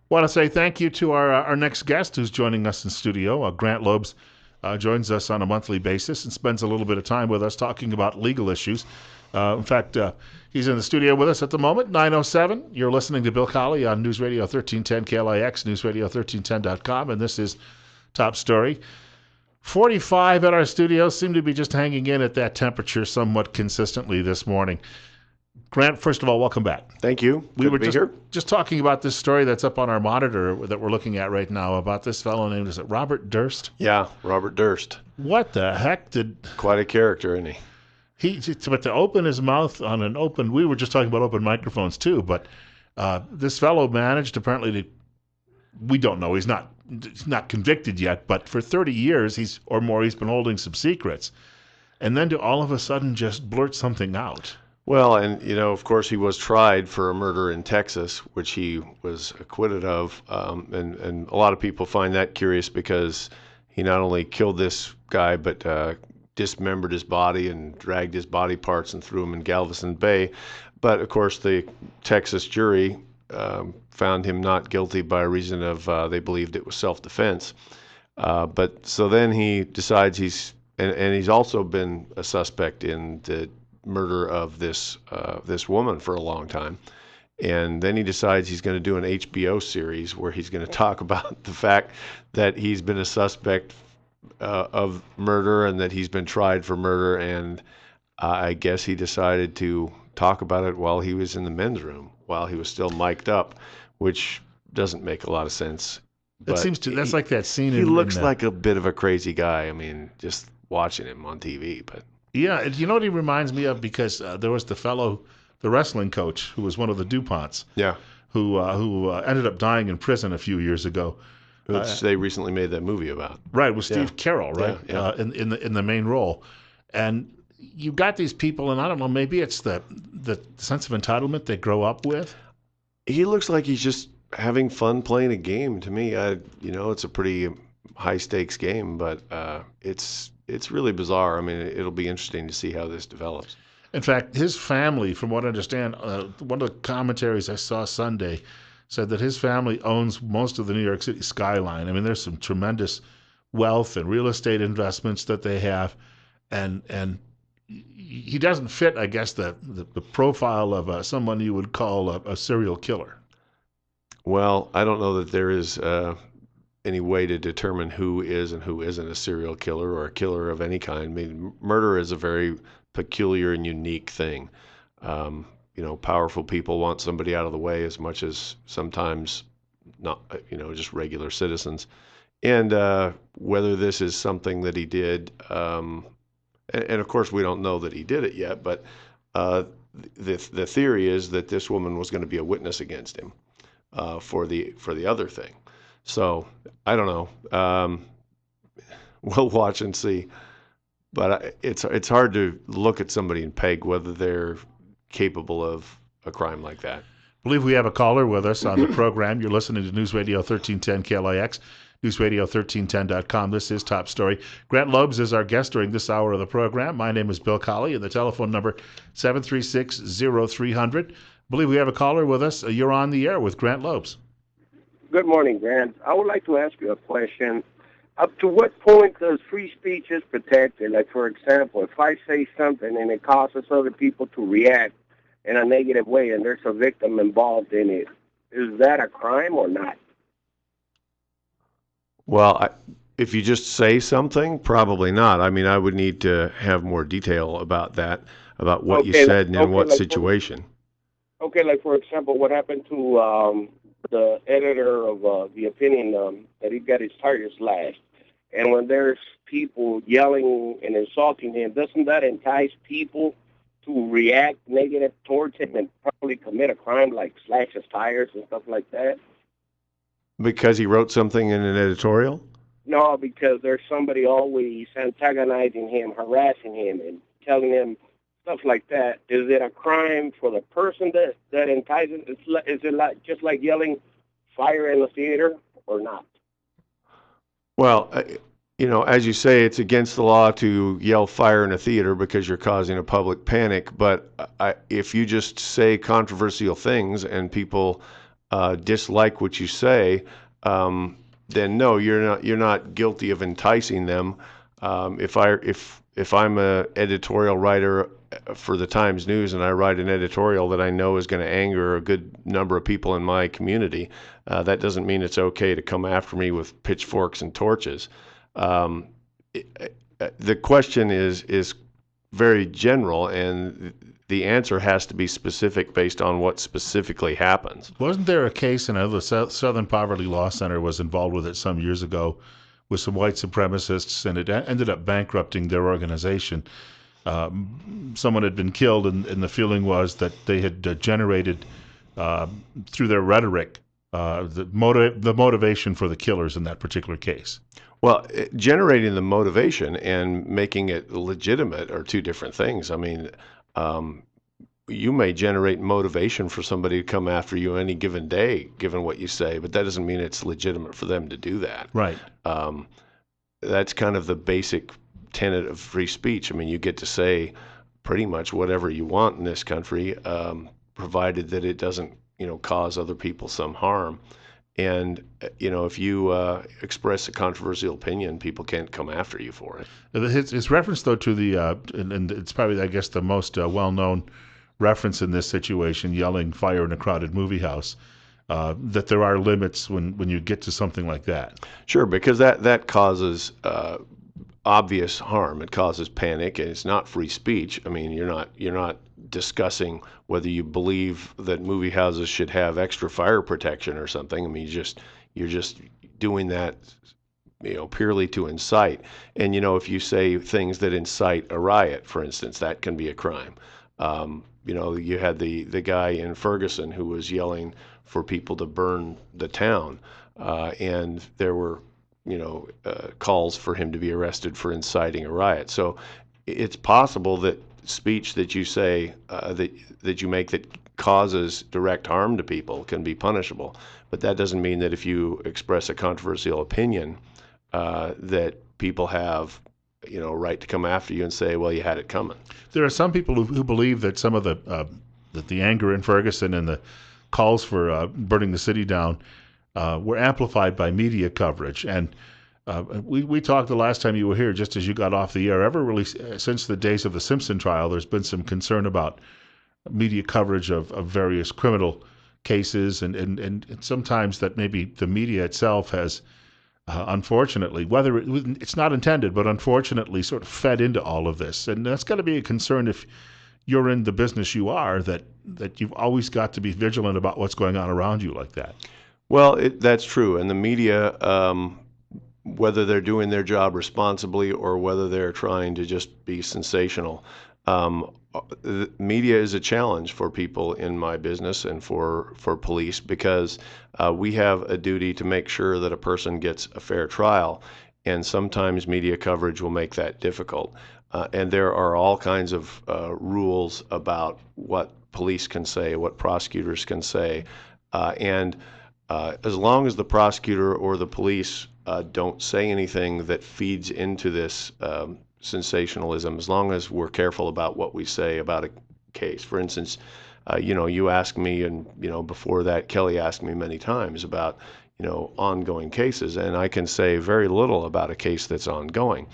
Want to say thank you to our next guest who's joining us in studio. Grant Loebs joins us on a monthly basis and spends a little bit of time with us talking about legal issues. In fact, he's in the studio with us at the moment, 9:07. You're listening to Bill Colley on News Radio 1310 KLIX, newsradio1310.com, and this is Top Story. 45 at our studio, seem to be just hanging in at that temperature somewhat consistently this morning. Grant, first of all, welcome back. Thank you. We were Good to be here. just talking about this story that's up on our monitor that we're looking at right now about this fellow named, is it Robert Durst? Yeah, Robert Durst. What the heck did Quite a character, isn't he? but to open his mouth on an open, we were just talking about open microphones too, but this fellow managed apparently to, we don't know, he's not convicted yet, but for 30 years he's been holding some secrets. And then to all of a sudden just blurt something out. Well, and, of course, he was tried for a murder in Texas, which he was acquitted of. And a lot of people find that curious because he not only killed this guy, but dismembered his body and dragged his body parts and threw him in Galveston Bay. But, of course, the Texas jury found him not guilty by reason of they believed it was self-defense. But so then he decides and he's also been a suspect in the murder of this woman for a long time. And then he decides he's going to do an HBO series where he's going to talk about the fact that he's been a suspect of murder and that he's been tried for murder. And I guess he decided to talk about it while he was in the men's room, while he was still mic'd up, which doesn't make a lot of sense. It seems to, that's like that scene. He looks like a bit of a crazy guy. I mean, just watching him on TV, but. Yeah, you know what he reminds me of? Because there was the wrestling coach, who was one of the DuPonts. Yeah. Who ended up dying in prison a few years ago. Which they recently made that movie about. Right, with Steve Carell, right? Yeah. In the main role. And you got these people, and I don't know, maybe it's the sense of entitlement they grow up with. He looks like he's just having fun playing a game to me. It's a pretty high stakes game, but it's really bizarre. I mean, it'll be interesting to see how this develops. In fact, his family, from what I understand, one of the commentaries I saw Sunday said that his family owns most of the New York City skyline. I mean, there's some tremendous wealth and real estate investments that they have, and he doesn't fit, I guess, the profile of someone you would call a serial killer. Well, I don't know that there is any way to determine who is and who isn't a serial killer or a killer of any kind. I mean, murder is a very peculiar and unique thing. Powerful people want somebody out of the way as much as sometimes not, just regular citizens. And whether this is something that he did, and of course we don't know that he did it yet, but the theory is that this woman was going to be a witness against him for the other thing. So I don't know. We'll watch and see. But it's hard to look at somebody and peg whether they're capable of a crime like that. I believe we have a caller with us on the program. You're listening to News Radio 1310 KLIX, newsradio1310.com. This is Top Story. Grant Loebs is our guest during this hour of the program. My name is Bill Colley, and the telephone number 736-0300. I believe we have a caller with us. You're on the air with Grant Loebs. Good morning, Grant. I would like to ask you a question. Up to what point does free speech is protected? Like, for example, if I say something and it causes other people to react in a negative way and there's a victim involved in it, is that a crime or not? Well, if you just say something, probably not. I mean, I would need to have more detail about that, about what you said and in what situation. Okay, like, for example, what happened to the editor of The Opinion, that he got his tires slashed. And when there's people yelling and insulting him, doesn't that entice people to react negative towards him and probably commit a crime like slash his tires and stuff like that? Because he wrote something in an editorial? No, because there's somebody always antagonizing him, harassing him, and telling him stuff like that. Is it a crime for the person that entices? Is it just like yelling fire in the theater or not? Well, as you say, it's against the law to yell fire in a theater because you're causing a public panic. But if you just say controversial things and people dislike what you say, then no, you're not guilty of enticing them. If I'm a editorial writer for the Times News and I write an editorial that I know is going to anger a good number of people in my community, that doesn't mean it's okay to come after me with pitchforks and torches. Um, the question is very general, and the answer has to be specific based on what specifically happens. Wasn't there a case, and I know the Southern Poverty Law Center was involved with it some years ago, with some white supremacists, and it ended up bankrupting their organization. Someone had been killed, and the feeling was that they had generated, through their rhetoric, the motivation for the killers in that particular case. Well, generating the motivation and making it legitimate are two different things. I mean, you may generate motivation for somebody to come after you any given day, given what you say, but that doesn't mean it's legitimate for them to do that. Right. That's kind of the basic tenet of free speech. I mean, you get to say pretty much whatever you want in this country, provided that it doesn't, cause other people some harm. And, if you express a controversial opinion, people can't come after you for it. His reference, though, to the, and it's probably, I guess, the most well-known reference in this situation, yelling fire in a crowded movie house, that there are limits when you get to something like that. Sure, because that causes obvious harm. It causes panic, and it's not free speech. I mean, you're not discussing whether you believe that movie houses should have extra fire protection or something. I mean, you're just doing that, purely to incite. And if you say things that incite a riot, for instance, that can be a crime. You had the guy in Ferguson who was yelling for people to burn the town, and there were calls for him to be arrested for inciting a riot. So it's possible that speech that you say that you make that causes direct harm to people can be punishable. But that doesn't mean that if you express a controversial opinion that people have a right to come after you and say, well, you had it coming. There are some people who believe that some of the anger in Ferguson and the calls for burning the city down were amplified by media coverage. And we talked the last time you were here, just as you got off the air. Since the days of the Simpson trial, there's been some concern about media coverage of various criminal cases, and sometimes that maybe the media itself has, unfortunately, whether it's not intended, but unfortunately sort of fed into all of this. And that's got to be a concern if you're in the business you are, that you've always got to be vigilant about what's going on around you like that. Well, that's true. And the media, whether they're doing their job responsibly or whether they're trying to just be sensational, the media is a challenge for people in my business and for police, because we have a duty to make sure that a person gets a fair trial, and sometimes media coverage will make that difficult. And there are all kinds of rules about what police can say, what prosecutors can say, and as long as the prosecutor or the police don't say anything that feeds into this sensationalism, as long as we're careful about what we say about a case. For instance, you asked me, and before that, Kelly asked me many times about ongoing cases, and I can say very little about a case that's ongoing.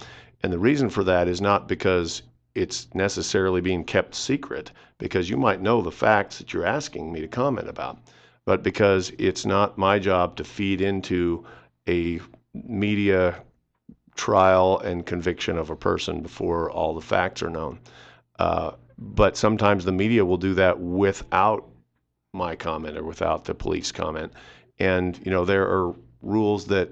And the reason for that is not because it's necessarily being kept secret, because you might know the facts that you're asking me to comment about, but because it's not my job to feed into a media trial and conviction of a person before all the facts are known. But sometimes the media will do that without my comment or without the police comment. And, there are rules that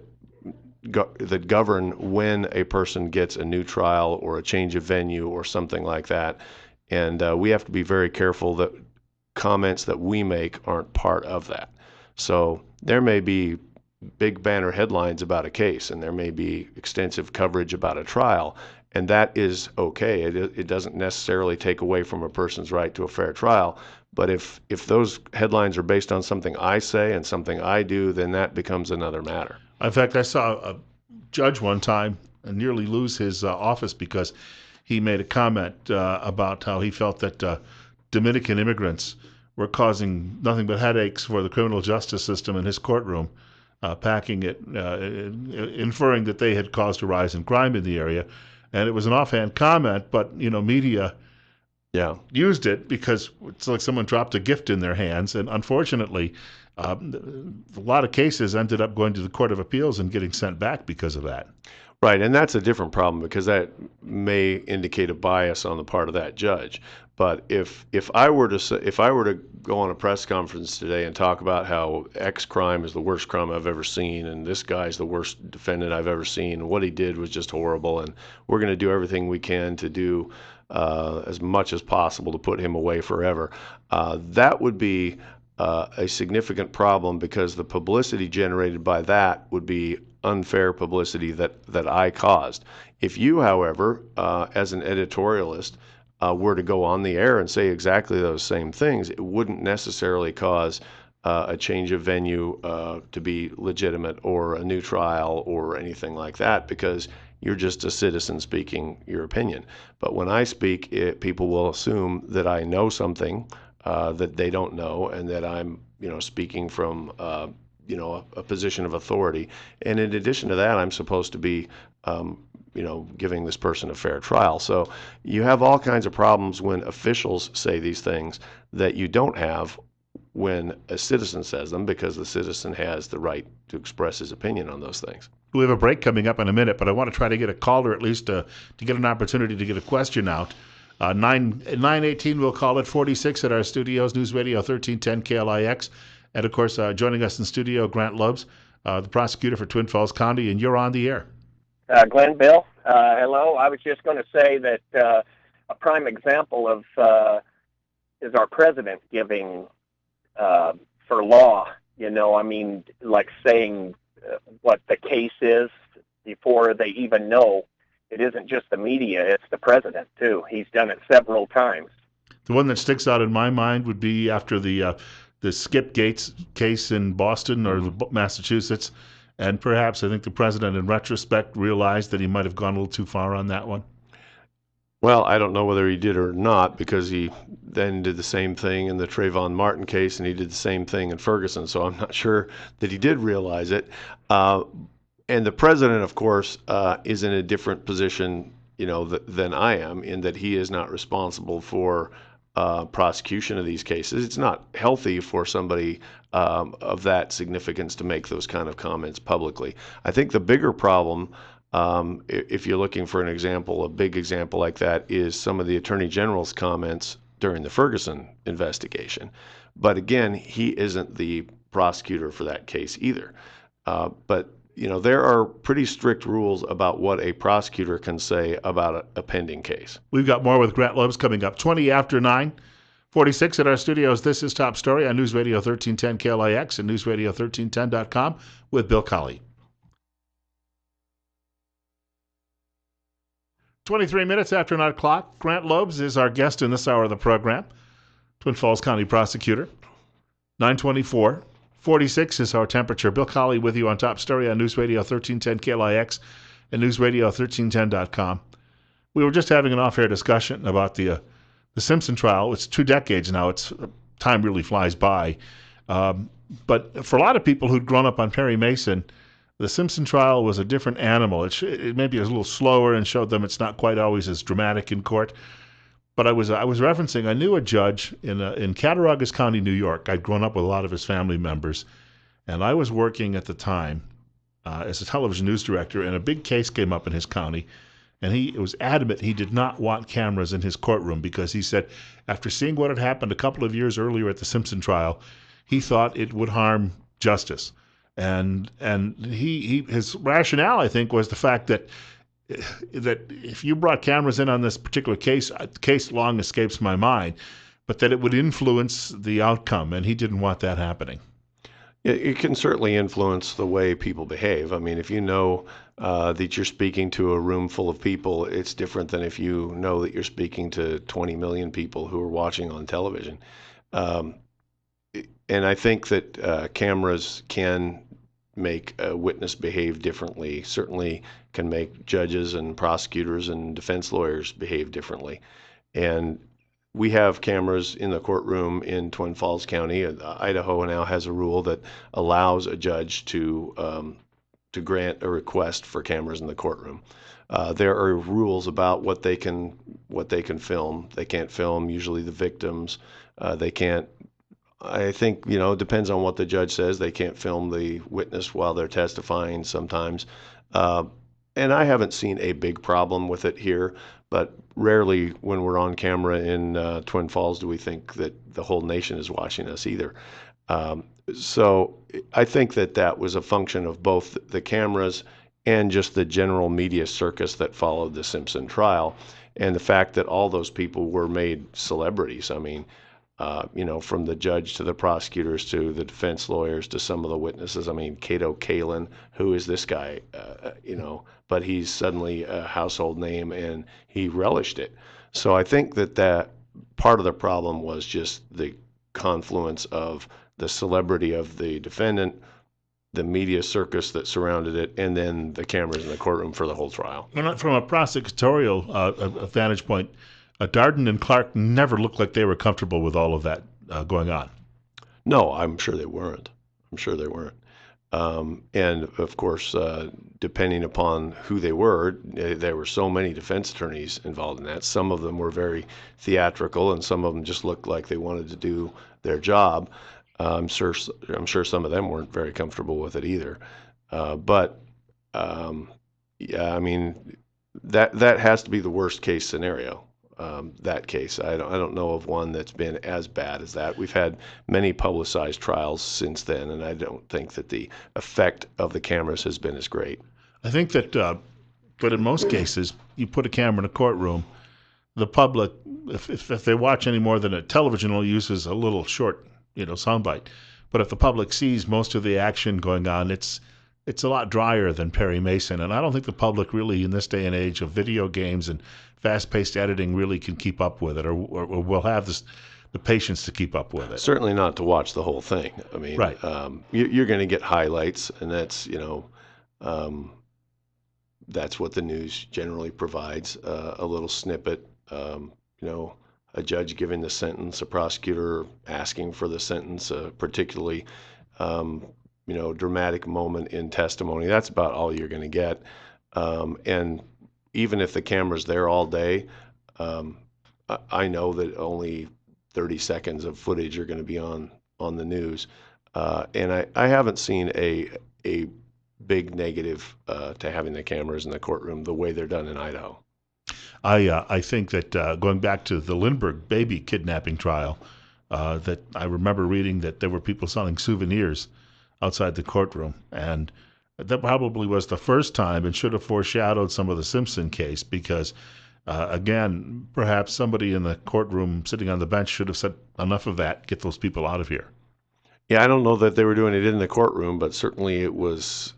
govern when a person gets a new trial or a change of venue or something like that. And we have to be very careful that comments that we make aren't part of that. So there may be big banner headlines about a case, and there may be extensive coverage about a trial, and that is okay. It doesn't necessarily take away from a person's right to a fair trial. But if those headlines are based on something I say and something I do, then that becomes another matter. In fact, I saw a judge one time nearly lose his office because he made a comment about how he felt that Dominican immigrants were causing nothing but headaches for the criminal justice system in his courtroom, packing it, inferring that they had caused a rise in crime in the area. And it was an offhand comment, but media used it because it's like someone dropped a gift in their hands. And unfortunately, a lot of cases ended up going to the Court of Appeals and getting sent back because of that. Right, and that's a different problem because that may indicate a bias on the part of that judge. But if I were to go on a press conference today and talk about how X crime is the worst crime I've ever seen, and this guy's the worst defendant I've ever seen, and what he did was just horrible, and we're going to do everything we can to do as much as possible to put him away forever, that would be a significant problem because the publicity generated by that would be unfair publicity that I caused. If you, however, as an editorialist, were to go on the air and say exactly those same things, it wouldn't necessarily cause a change of venue to be legitimate or a new trial or anything like that because you're just a citizen speaking your opinion. But when I speak, people will assume that I know something that they don't know and that I'm, speaking from a position of authority. And in addition to that, I'm supposed to be, giving this person a fair trial. So you have all kinds of problems when officials say these things that you don't have when a citizen says them because the citizen has the right to express his opinion on those things. We have a break coming up in a minute, but I want to try to get a caller at least to get an opportunity to get a question out. 918, we'll call it 46 at our studios, News Radio 1310 KLIX. And, of course, joining us in studio, Grant Loebs, the prosecutor for Twin Falls County, and you're on the air. Glenn, Bill, hello. I was just going to say that a prime example of is our president giving for law, like saying what the case is before they even know. It isn't just the media, it's the president, too. He's done it several times. The one that sticks out in my mind would be after the Skip Gates case in Boston or Massachusetts. And perhaps I think the president, in retrospect, realized that he might have gone a little too far on that one. Well, I don't know whether he did or not because he then did the same thing in the Trayvon Martin case and he did the same thing in Ferguson. So I'm not sure that he did realize it. And the president, of course, is in a different position, than I am in that he is not responsible for prosecution of these cases. It's not healthy for somebody of that significance to make those kind of comments publicly. I think the bigger problem, if you're looking for an example, a big example like that, is some of the Attorney General's comments during the Ferguson investigation. But again, he isn't the prosecutor for that case either. But there are pretty strict rules about what a prosecutor can say about a pending case. We've got more with Grant Loebs coming up. 20 after 9, 46 at our studios. This is Top Story on News Radio 1310 KLIX and newsradio1310.com with Bill Colley. 23 minutes after 9 o'clock. Grant Loebs is our guest in this hour of the program, Twin Falls County Prosecutor. 924. 46 is our temperature. Bill Colley with you on Top Story on News Radio 1310 KLIX and newsradio1310.com. We were just having an off-air discussion about the Simpson trial. It's 2 decades now. Time really flies by. But for a lot of people who'd grown up on Perry Mason, the Simpson trial was a different animal. It maybe was a little slower and showed them it's not quite always as dramatic in court. But I was referencing, I knew a judge in Cattaraugus County, New York. I'd grown up with a lot of his family members. And I was working at the time as a television news director, and a big case came up in his county. And he was adamant he did not want cameras in his courtroom because he said after seeing what had happened a couple of years earlier at the Simpson trial, he thought it would harm justice. And his rationale, I think, was the fact that if you brought cameras in on this particular case, the case long escapes my mind, but that it would influence the outcome, and he didn't want that happening. It can certainly influence the way people behave. I mean, if you know that you're speaking to a room full of people, it's different than if you know that you're speaking to 20 million people who are watching on television. And I think that cameras can make a witness behave differently, certainly can make judges and prosecutors and defense lawyers behave differently. And we have cameras in the courtroom in Twin Falls County. Idaho now has a rule that allows a judge to grant a request for cameras in the courtroom. There are rules about what they can film. They can't film usually the victims. They can't. I think it depends on what the judge says. They can't film the witness while they're testifying sometimes. And I haven't seen a big problem with it here, but rarely when we're on camera in Twin Falls do we think that the whole nation is watching us either. So I think that was a function of both the cameras and just the general media circus that followed the Simpson trial, and the fact that all those people were made celebrities. I mean, from the judge to the prosecutors to the defense lawyers to some of the witnesses. I mean, Cato Kalin, who is this guy? But he's suddenly a household name, and he relished it. So I think that part of the problem was just the confluence of the celebrity of the defendant, the media circus that surrounded it, and then the cameras in the courtroom for the whole trial. From a prosecutorial vantage point, Darden and Clark never looked like they were comfortable with all of that going on. No, I'm sure they weren't. And of course, depending upon who they were, there were so many defense attorneys involved in that. Some of them were very theatrical, and some of them just looked like they wanted to do their job. I'm sure some of them weren't very comfortable with it either. Yeah, I mean, that has to be the worst case scenario. That case, I don't know of one that's been as bad as that. We've had many publicized trials since then, and I don't think that the effect of the cameras has been as great. I think that, but in most cases, you put a camera in a courtroom, the public, if they watch any more than a television, will uses a little short, soundbite. But if the public sees most of the action going on, it's a lot drier than Perry Mason. And I don't think the public really, in this day and age of video games and fast-paced editing, really can keep up with it, or will have the patience to keep up with it. Certainly not to watch the whole thing. I mean, right. You're going to get highlights, and that's that's what the news generally provides, a little snippet. A judge giving the sentence, a prosecutor asking for the sentence, particularly dramatic moment in testimony. That's about all you're going to get. And even if the camera's there all day, I know that only 30 seconds of footage are going to be on the news. And I haven't seen a big negative to having the cameras in the courtroom the way they're done in Idaho. I think that going back to the Lindbergh baby kidnapping trial, that I remember reading that there were people selling souvenirs outside the courtroom, and that probably was the first time and should have foreshadowed some of the Simpson case, because again, perhaps somebody in the courtroom sitting on the bench should have said, enough of that, get those people out of here. Yeah, I don't know that they were doing it in the courtroom, but certainly it was.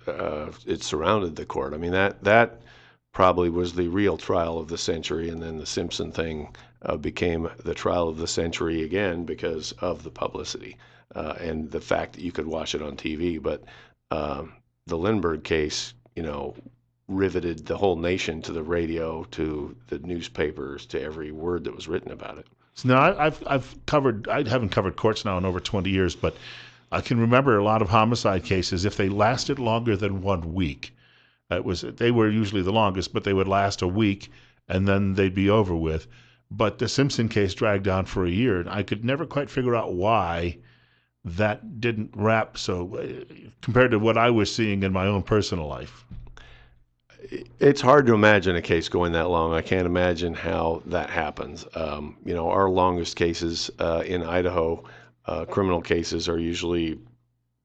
It surrounded the court. I mean, that probably was the real trial of the century, and then the Simpson thing became the trial of the century again because of the publicity and the fact that you could watch it on TV. But the Lindbergh case, riveted the whole nation to the radio, to the newspapers, to every word that was written about it. So now I haven't covered courts now in over 20 years, but I can remember a lot of homicide cases. If they lasted longer than 1 week, they were usually the longest, but they would last a week and then they'd be over with. But the Simpson case dragged on for a year, and I could never quite figure out why that didn't wrap so compared to what I was seeing in my own personal life. It's hard to imagine a case going that long. I can't imagine how that happens. Our longest cases in Idaho, criminal cases, are usually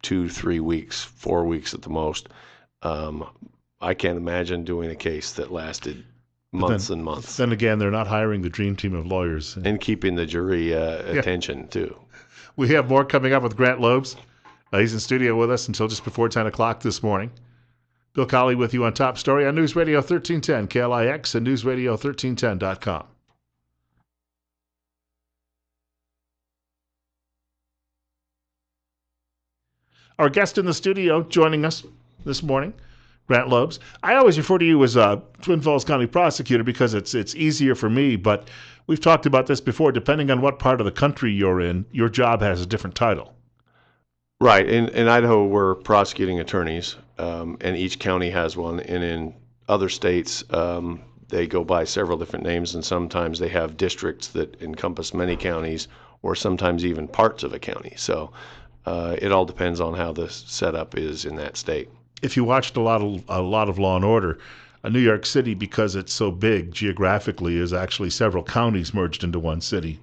2-3 weeks, 4 weeks at the most. I can't imagine doing a case that lasted months and months. Then again, they're not hiring the dream team of lawyers. And keeping the jury attention, too. We have more coming up with Grant Loebs. He's in studio with us until just before 10 o'clock this morning. Bill Colley with you on Top Story on News Radio 1310 KLIX and newsradio1310.com. Our guest in the studio joining us this morning, Grant Loebs. I always refer to you as Twin Falls County Prosecutor because it's easier for me, but we've talked about this before. Depending on what part of the country you're in, your job has a different title. Right. In Idaho, we're prosecuting attorneys, and each county has one. And in other states, they go by several different names, and sometimes they have districts that encompass many counties, or sometimes even parts of a county. So it all depends on how the setup is in that state. If you watched a lot of Law and Order, New York City, because it's so big geographically, is actually several counties merged into one city,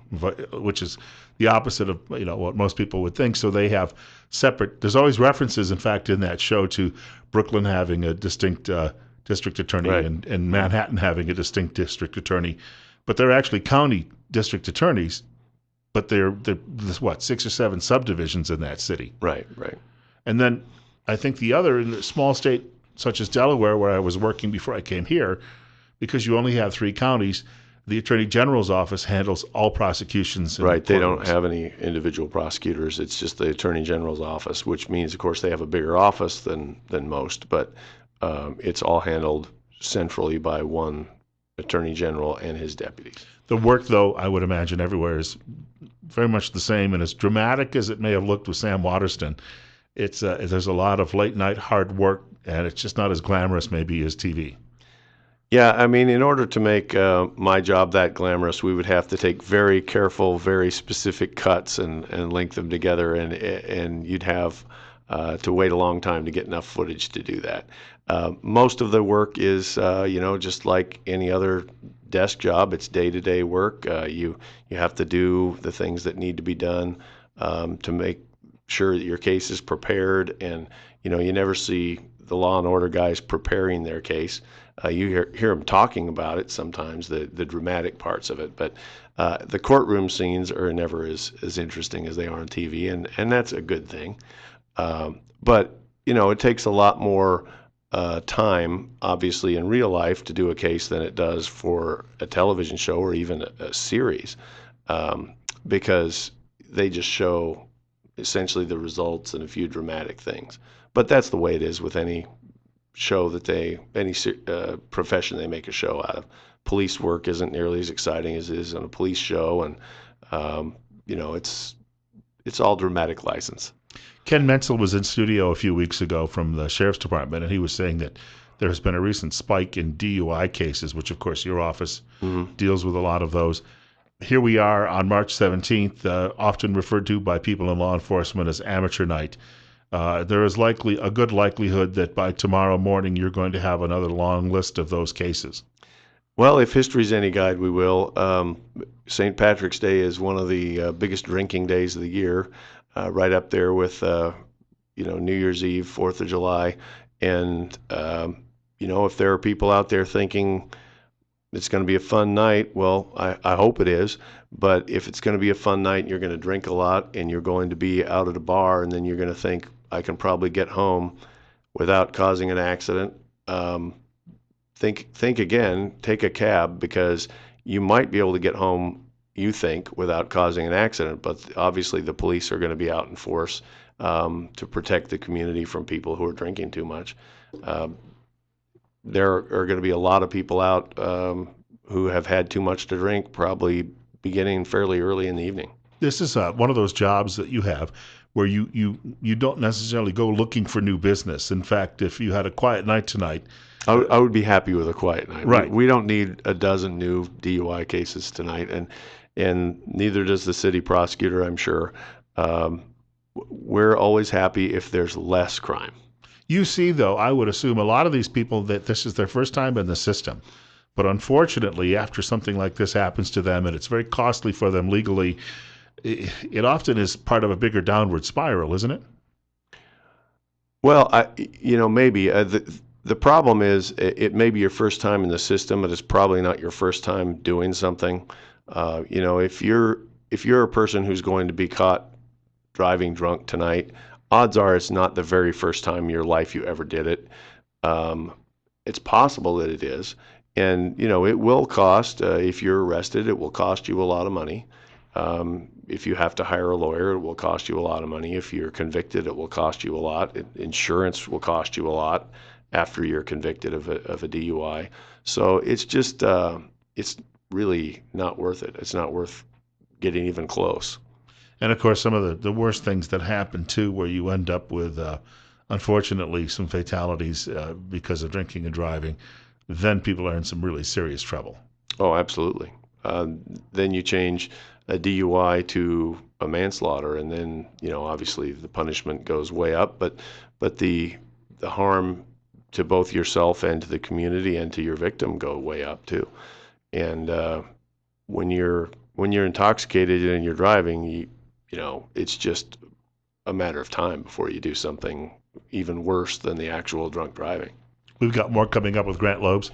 which is the opposite of what most people would think. So they have separate. There's always references, in fact, in that show to Brooklyn having a distinct district attorney, Right. and Manhattan having a distinct district attorney, but they're actually county district attorneys. But there's what, 6 or 7 subdivisions in that city. Right. And then I think the other, in a small state such as Delaware, where I was working before I came here, because you only have 3 counties, the Attorney General's office handles all prosecutions. Right. They don't have any individual prosecutors. It's just the Attorney General's office, which means, of course, they have a bigger office than most, but it's all handled centrally by one Attorney General and his deputies. The work, though, I would imagine everywhere is very much the same, and as dramatic as it may have looked with Sam Waterston, there's a lot of late night hard work, and it's just not as glamorous maybe as TV. Yeah, I mean, in order to make my job that glamorous, we would have to take very careful, very specific cuts and link them together, and you'd have to wait a long time to get enough footage to do that. Most of the work is, just like any other desk job. It's day-to-day work. You have to do the things that need to be done to make sure that your case is prepared, and you never see the Law and Order guys preparing their case. You hear them talking about it sometimes, the dramatic parts of it, but the courtroom scenes are never as interesting as they are on TV, and that's a good thing. But it takes a lot more time, obviously, in real life to do a case than it does for a television show or even a series, because they just show essentially the results and a few dramatic things. But that's the way it is with any show any profession they make a show out of. Police work isn't nearly as exciting as it is on a police show, and it's all dramatic license. Ken Menzel was in studio a few weeks ago from the Sheriff's Department, and he was saying that there has been a recent spike in DUI cases, which, of course, your office deals with a lot of those. Here we are on March 17th, often referred to by people in law enforcement as amateur night. There is a good likelihood that by tomorrow morning you're going to have another long list of those cases. Well, if history's any guide, we will. St. Patrick's Day is one of the biggest drinking days of the year, right up there with New Year's Eve, 4th of July. And if there are people out there thinking it's going to be a fun night, well, I hope it is. But if it's going to be a fun night and you're going to drink a lot and you're going to be out at a bar and then you're going to think, I can probably get home without causing an accident, think again, take a cab, because you might be able to get home, you think, without causing an accident. But obviously the police are going to be out in force to protect the community from people who are drinking too much. There are going to be a lot of people out who have had too much to drink, probably beginning fairly early in the evening. This is one of those jobs that you have where you don't necessarily go looking for new business. In fact, if you had a quiet night tonight, I would be happy with a quiet night. Right. We don't need a dozen new DUI cases tonight, and neither does the city prosecutor, I'm sure. We're always happy if there's less crime. You see, though, I would assume a lot of these people that this is their first time in the system. But unfortunately, after something like this happens to them, and it's very costly for them legally, it often is part of a bigger downward spiral, isn't it? Well, maybe. The problem is it may be your first time in the system, but it's probably not your first time doing something. If you're a person who's going to be caught driving drunk tonight, odds are it's not the very first time in your life you ever did it. It's possible that it is. And, it will cost, if you're arrested, it will cost you a lot of money. If you have to hire a lawyer, it will cost you a lot of money. If you're convicted, it will cost you a lot. Insurance will cost you a lot. after you're convicted of a DUI. So it's just it's really not worth it. It's not worth getting even close. And of course, some of the worst things that happen too, where you end up with, unfortunately, some fatalities because of drinking and driving, then people are in some really serious trouble. Oh, absolutely. Then you change a DUI to a manslaughter, and then obviously the punishment goes way up. But the harm to both yourself and to the community and to your victim go way up too. And when you're intoxicated and you're driving, it's just a matter of time before you do something even worse than the actual drunk driving. We've got more coming up with Grant Loebs,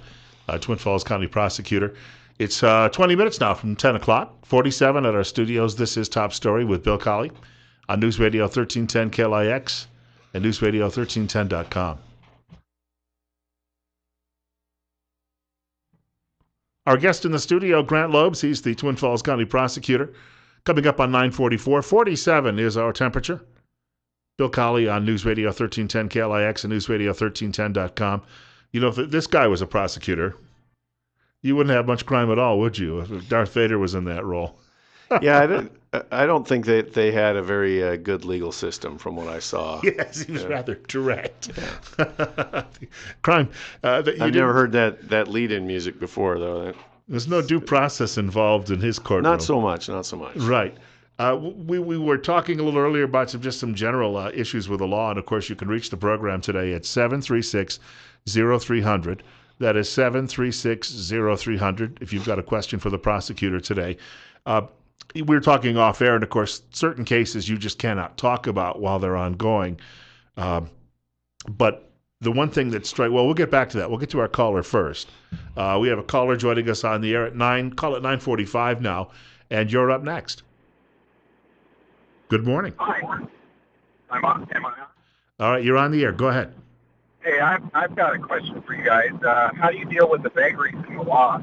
Twin Falls County Prosecutor. It's 20 minutes now from 10 o'clock, 47 at our studios. This is Top Story with Bill Colley on News Radio 1310 KLIX and newsradio1310.com. Our guest in the studio, Grant Loebs. He's the Twin Falls County Prosecutor. Coming up on 9:44, 47 is our temperature. Bill Colley on News Radio 1310 KLIX and newsradio1310.com. If this guy was a prosecutor, you wouldn't have much crime at all, would you, if Darth Vader was in that role? Yeah, I don't think that they had a very good legal system from what I saw. Yes, he was rather direct. Yeah. Crime. I've never heard that lead-in music before, though. There's no due process involved in his courtroom. Not so much. Right. We were talking a little earlier about some general issues with the law, and of course you can reach the program today at 736-0300. That is 736-0300 if you've got a question for the prosecutor today. We were talking off air, and of course certain cases you just cannot talk about while they're ongoing. But the one thing that's we'll get back to that. We'll get to our caller first. We have a caller joining us on the air at 9:45 now, and you're up next. Good morning. Hi. Am I on? All right, you're on the air. Go ahead. Hey, I've got a question for you guys. How do you deal with the vagaries in the law?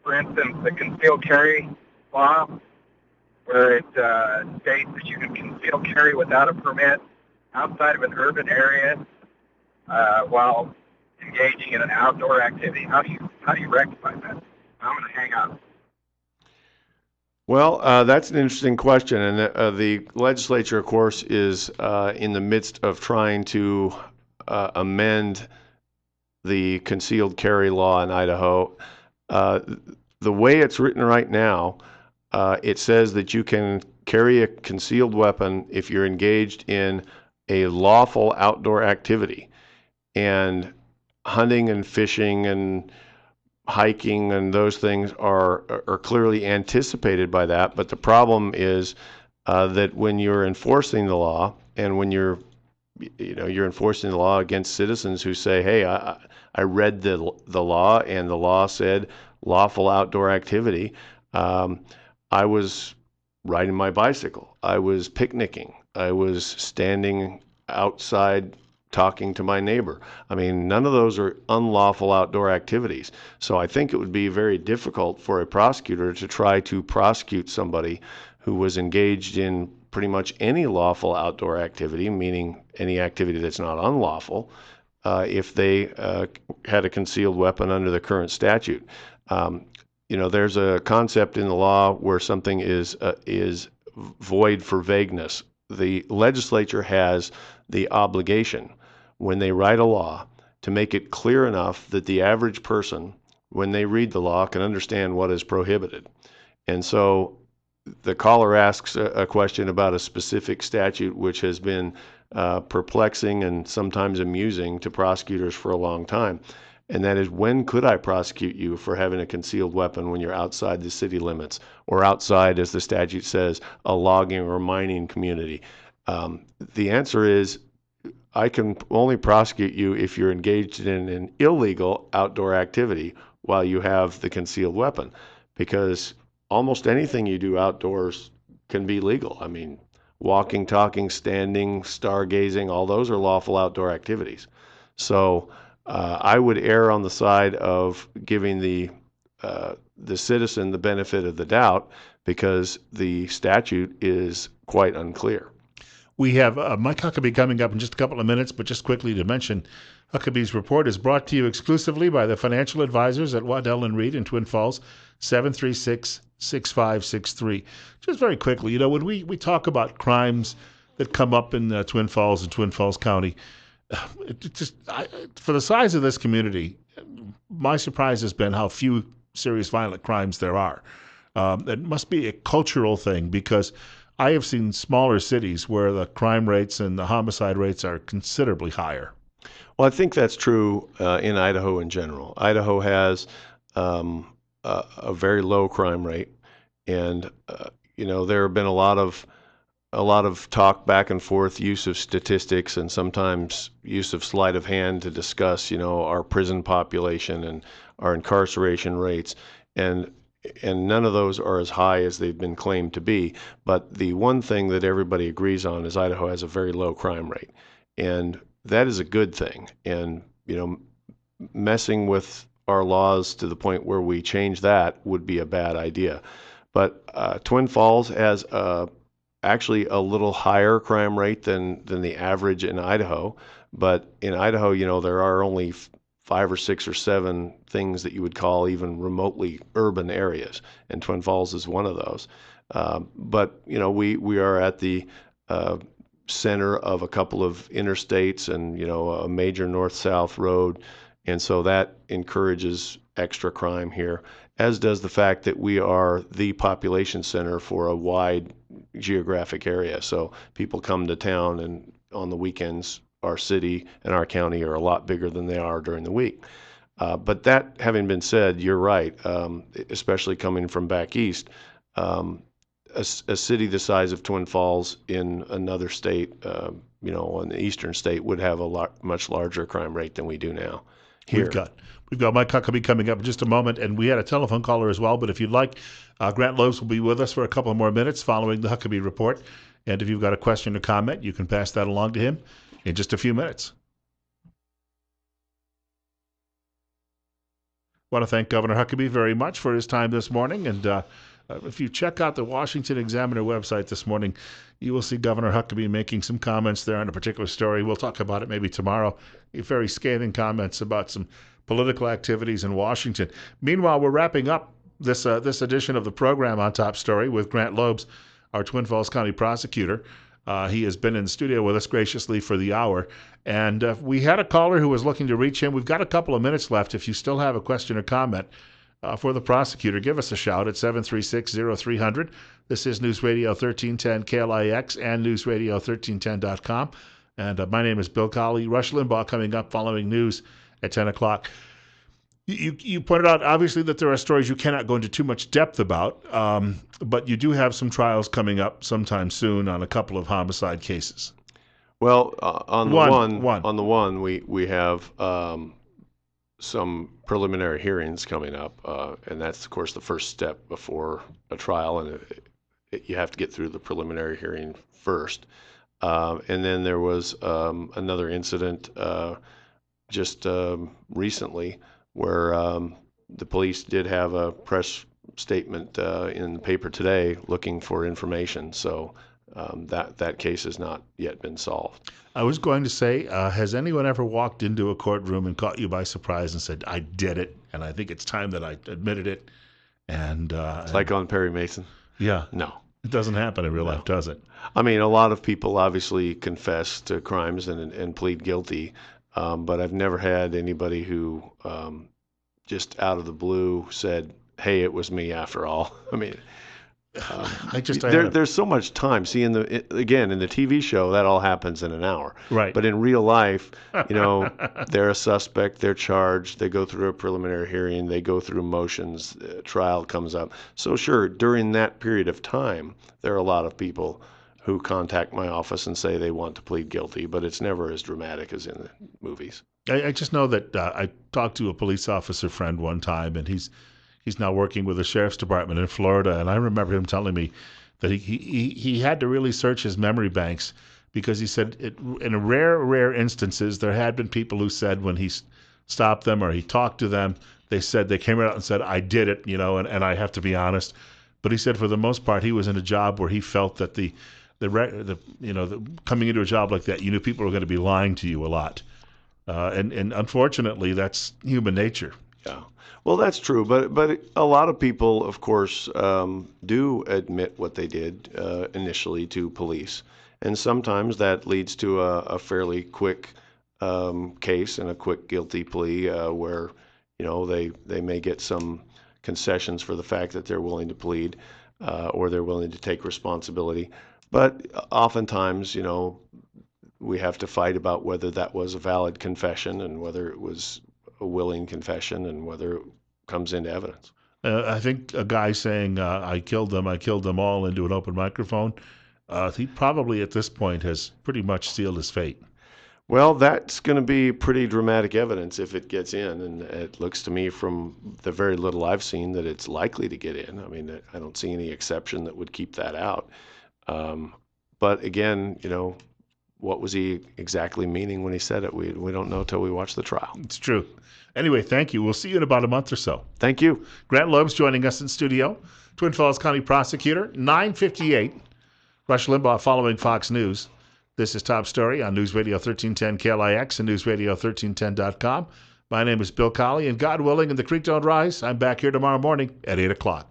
For instance, the concealed carry law, where it states that you can conceal carry without a permit outside of an urban area while engaging in an outdoor activity. How do you rectify that? I'm going to hang up. Well, that's an interesting question, and the legislature, of course, is in the midst of trying to amend the concealed carry law in Idaho. The way it's written right now, it says that you can carry a concealed weapon if you're engaged in a lawful outdoor activity. And hunting and fishing and hiking and those things are clearly anticipated by that. But the problem is that when you're enforcing the law, and when you're enforcing the law against citizens who say, "Hey, I read the law, and the law said lawful outdoor activity. I was riding my bicycle. I was picnicking. I was standing outside talking to my neighbor." I mean, none of those are unlawful outdoor activities. So I think it would be very difficult for a prosecutor to try to prosecute somebody who was engaged in pretty much any lawful outdoor activity, meaning any activity that's not unlawful, if they had a concealed weapon under the current statute. There's a concept in the law where something is void for vagueness. The legislature has the obligation, when they write a law, to make it clear enough that the average person, when they read the law, can understand what is prohibited. And so the caller asks a question about a specific statute which has been perplexing and sometimes amusing to prosecutors for a long time. And that is, when could I prosecute you for having a concealed weapon when you're outside the city limits, or outside, as the statute says, a logging or mining community? The answer is, I can only prosecute you if you're engaged in an illegal outdoor activity while you have the concealed weapon, because almost anything you do outdoors can be legal. I mean, walking, talking, standing, stargazing, all those are lawful outdoor activities. So I would err on the side of giving the citizen the benefit of the doubt, because the statute is quite unclear. We have Mike Huckabee coming up in just a couple of minutes, but just quickly to mention, Huckabee's report is brought to you exclusively by the financial advisors at Waddell & Reed in Twin Falls, 736-6563. Just very quickly, when we talk about crimes that come up in Twin Falls and Twin Falls County, for the size of this community, my surprise has been how few serious violent crimes there are. It must be a cultural thing, because I have seen smaller cities where the crime rates and the homicide rates are considerably higher. Well, I think that's true in Idaho in general. Idaho has a very low crime rate, and there have been a lot of talk back and forth, use of statistics, and sometimes use of sleight of hand to discuss, our prison population and our incarceration rates, and none of those are as high as they've been claimed to be. But the one thing that everybody agrees on is Idaho has a very low crime rate, and that is a good thing. And messing with our laws to the point where we change that would be a bad idea. But Twin Falls has actually a little higher crime rate than the average in Idaho. But in Idaho, there are only 5 or 6 or 7 things that you would call even remotely urban areas, and Twin Falls is one of those. But we are at the center of a couple of interstates and a major north-south road, and so that encourages extra crime here, as does the fact that we are the population center for a wide geographic area. So people come to town, and on the weekends our city and our county are a lot bigger than they are during the week. But that having been said, you're right, especially coming from back east. A city the size of Twin Falls in another state, in the eastern state, would have a much larger crime rate than we do now here. We've got Mike Huckabee coming up in just a moment, and we had a telephone caller as well. But if you'd like, Grant Loebs will be with us for a couple more minutes following the Huckabee report. And if you've got a question or comment, you can pass that along to him in just a few minutes. I want to thank Governor Huckabee very much for his time this morning, and if you check out the Washington Examiner website this morning, you will see Governor Huckabee making some comments there on a particular story. We'll talk about it maybe tomorrow. Very scathing comments about some political activities in Washington. Meanwhile, we're wrapping up this edition of the program on Top Story with Grant Loebs, our Twin Falls County prosecutor. He has been in the studio with us graciously for the hour. And we had a caller who was looking to reach him. We've got a couple of minutes left. If you still have a question or comment for the prosecutor, give us a shout at 736-0300. This is News Radio 1310 KLIX and newsradio1310.com. And my name is Bill Colley. Rush Limbaugh coming up following news at 10 o'clock. You pointed out, obviously, that there are stories you cannot go into too much depth about, but you do have some trials coming up sometime soon on a couple of homicide cases. Well, on the one, we have some preliminary hearings coming up, and that's, of course, the first step before a trial, and you have to get through the preliminary hearing first. And then there was another incident just recently where the police did have a press statement in the paper today looking for information. So that case has not yet been solved. I was going to say, has anyone ever walked into a courtroom and caught you by surprise and said, I did it, and I think it's time that I admitted it? And like on Perry Mason? Yeah. No. It doesn't happen in real life, does it? I mean, a lot of people obviously confess to crimes and plead guilty, but I've never had anybody who just out of the blue said, hey, it was me after all. I mean, there's so much time. See, in the TV show, that all happens in an hour. Right. But in real life, they're a suspect, they're charged, they go through a preliminary hearing, they go through motions, trial comes up. So sure, during that period of time, there are a lot of people who contact my office and say they want to plead guilty, but it's never as dramatic as in the movies. I just know that I talked to a police officer friend one time, and he's now working with the sheriff's department in Florida, and I remember him telling me that he had to really search his memory banks, because he said in rare instances there had been people who said when he stopped them or he talked to them, they came out and said, I did it, and I have to be honest. But he said for the most part he was in a job where he felt that the coming into a job like that, you knew people were going to be lying to you a lot. And unfortunately, that's human nature. Yeah. Well, that's true, but a lot of people, of course, do admit what they did initially to police, and sometimes that leads to a fairly quick case and a quick guilty plea where they may get some concessions for the fact that they're willing to plead or they're willing to take responsibility. But oftentimes, we have to fight about whether that was a valid confession and whether it was a willing confession and whether it comes into evidence. I think a guy saying, I killed them all into an open microphone, he probably at this point has pretty much sealed his fate. Well, that's going to be pretty dramatic evidence if it gets in, and it looks to me from the very little I've seen that it's likely to get in. I mean, I don't see any exception that would keep that out. But again, what was he exactly meaning when he said it? We don't know till we watch the trial. It's true. Anyway, thank you. We'll see you in about a month or so. Thank you. Grant Loebs joining us in studio. Twin Falls County Prosecutor, 9:58. Rush Limbaugh following Fox News. This is Top Story on News Radio 1310 KLIX and NewsRadio1310.com. My name is Bill Colley, and God willing, and the creek don't rise, I'm back here tomorrow morning at 8 o'clock.